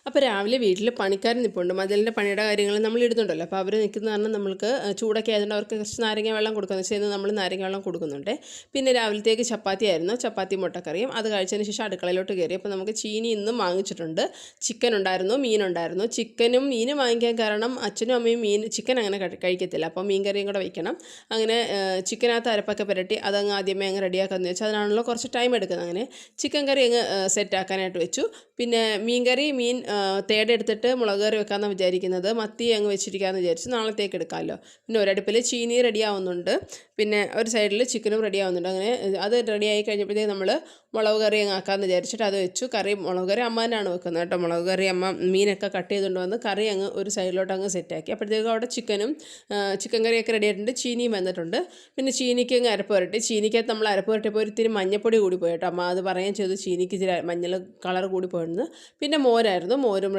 അപ്പോൾ രാവിലെ വീട്ടിൽ പണിക്കാർ നിൽപ്പുണ്ട്. മതിലിൻ്റെ പണിയുടെ കാര്യങ്ങൾ നമ്മൾ ഇടുന്നുണ്ടല്ലോ. അപ്പോൾ അവർ നിൽക്കുന്ന കാരണം നമ്മൾക്ക് ചൂടൊക്കെ ആയതുകൊണ്ട് അവർക്ക് കുറച്ച് നാരങ്ങ വെള്ളം കൊടുക്കാമെന്ന് വെച്ചാൽ ഇന്ന് നമ്മൾ നാരങ്ങ വെള്ളം കൊടുക്കുന്നുണ്ട്. പിന്നെ രാവിലത്തേക്ക് ചപ്പാത്തി ആയിരുന്നു, ചപ്പാത്തി മുട്ടക്കറിയും. അത് കഴിച്ചതിന് ശേഷം അടുക്കളയിലോട്ട് കയറി. അപ്പോൾ നമുക്ക് ചീനി ഇന്നും വാങ്ങിച്ചിട്ടുണ്ട്. ചിക്കൻ ഉണ്ടായിരുന്നു, മീനുണ്ടായിരുന്നു. ചിക്കനും മീനും വാങ്ങിക്കാൻ കാരണം അച്ഛനും അമ്മയും ചിക്കൻ അങ്ങനെ കഴിക്കത്തില്ല. അപ്പോൾ മീൻ കറിയും കൂടെ വയ്ക്കണം. അങ്ങനെ ചിക്കനകത്ത് അരപ്പൊക്കെ പുരട്ടി അതങ്ങ് ആദ്യമേ അങ്ങ് റെഡിയാക്കാമെന്ന് വെച്ചാൽ അതിനാണല്ലോ കുറച്ച് ടൈം എടുക്കുന്നത്. അങ്ങനെ ചിക്കൻ കറി അങ്ങ് സെറ്റാക്കാനായിട്ട് വെച്ചു. പിന്നെ മീൻ തേടെടുത്തിട്ട് മുളക് കറി വെക്കാമെന്ന് വിചാരിക്കുന്നത്. മത്തി അങ്ങ് വെച്ചിരിക്കാമെന്ന് വിചാരിച്ച് നാളത്തേക്ക് എടുക്കാമല്ലോ. പിന്നെ ഒരടുപ്പിൽ ചീനി റെഡിയാവുന്നുണ്ട്, പിന്നെ ഒരു സൈഡിൽ ചിക്കനും റെഡിയാവുന്നുണ്ട്. അങ്ങനെ അത് റെഡിയായി കഴിഞ്ഞപ്പോഴത്തേക്ക് നമ്മൾ മുളക് കറി അങ്ങ് ആക്കാമെന്ന് വിചാരിച്ചിട്ട് അത് വെച്ചു. മുളക് കറി അമ്മ തന്നെയാണ് വെക്കുന്നത് കേട്ടോ. മുളക് കറി അമ്മ മീനൊക്കെ കട്ട് ചെയ്തുകൊണ്ട് വന്ന് കറി അങ്ങ് ഒരു സൈഡിലോട്ട് അങ്ങ് സെറ്റാക്കി. അപ്പോഴത്തേക്കും അവിടെ ചിക്കൻ കറിയൊക്കെ റെഡി ആയിട്ടുണ്ട്, ചീനിയും വന്നിട്ടുണ്ട്. പിന്നെ ചീനിക്ക് അങ്ങ് അരപ്പ് പുരട്ടി. ചീനിക്കകത്ത് നമ്മൾ അരപ്പ് പുരട്ടിയപ്പോൾ ഇത്തിരി മഞ്ഞപ്പൊടി കൂടി പോയി കേട്ടോ. അമ്മ അത് പറയുകയും ചെയ്തു, ചീനിക്ക് ഇച്ചിരി മഞ്ഞൾ കളർ കൂടി പോയിരുന്നു. പിന്നെ മോരായിരുന്നു, മോരും